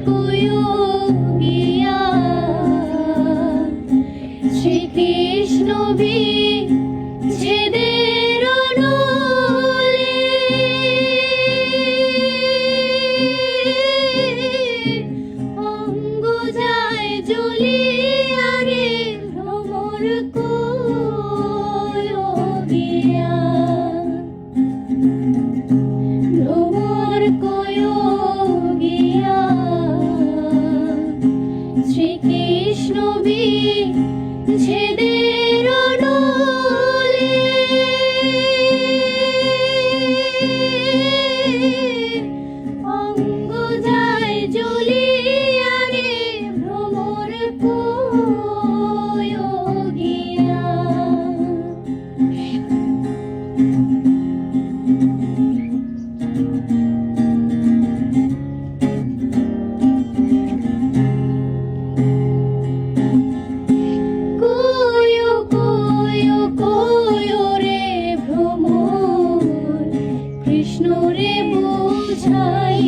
Quo গিয়া শ্রীকৃষ্ণ বিচ্ছেদের অনলে অঙ্গ যায় জ্বলিয়া গে ভ্রমর কোয়ো গিয়া ভ্রমর কোয়ো গিয়া শ্রীকৃষ্ণ বিচ্ছেদের অনলে অঙ্গ যায় জ্বলিয়া গে ভ্রমর কোয়ো গিয়া। কোয়ো কোয়ো কোয়ো রে ভ্রমর কৃষ্ণ রে বুঝাই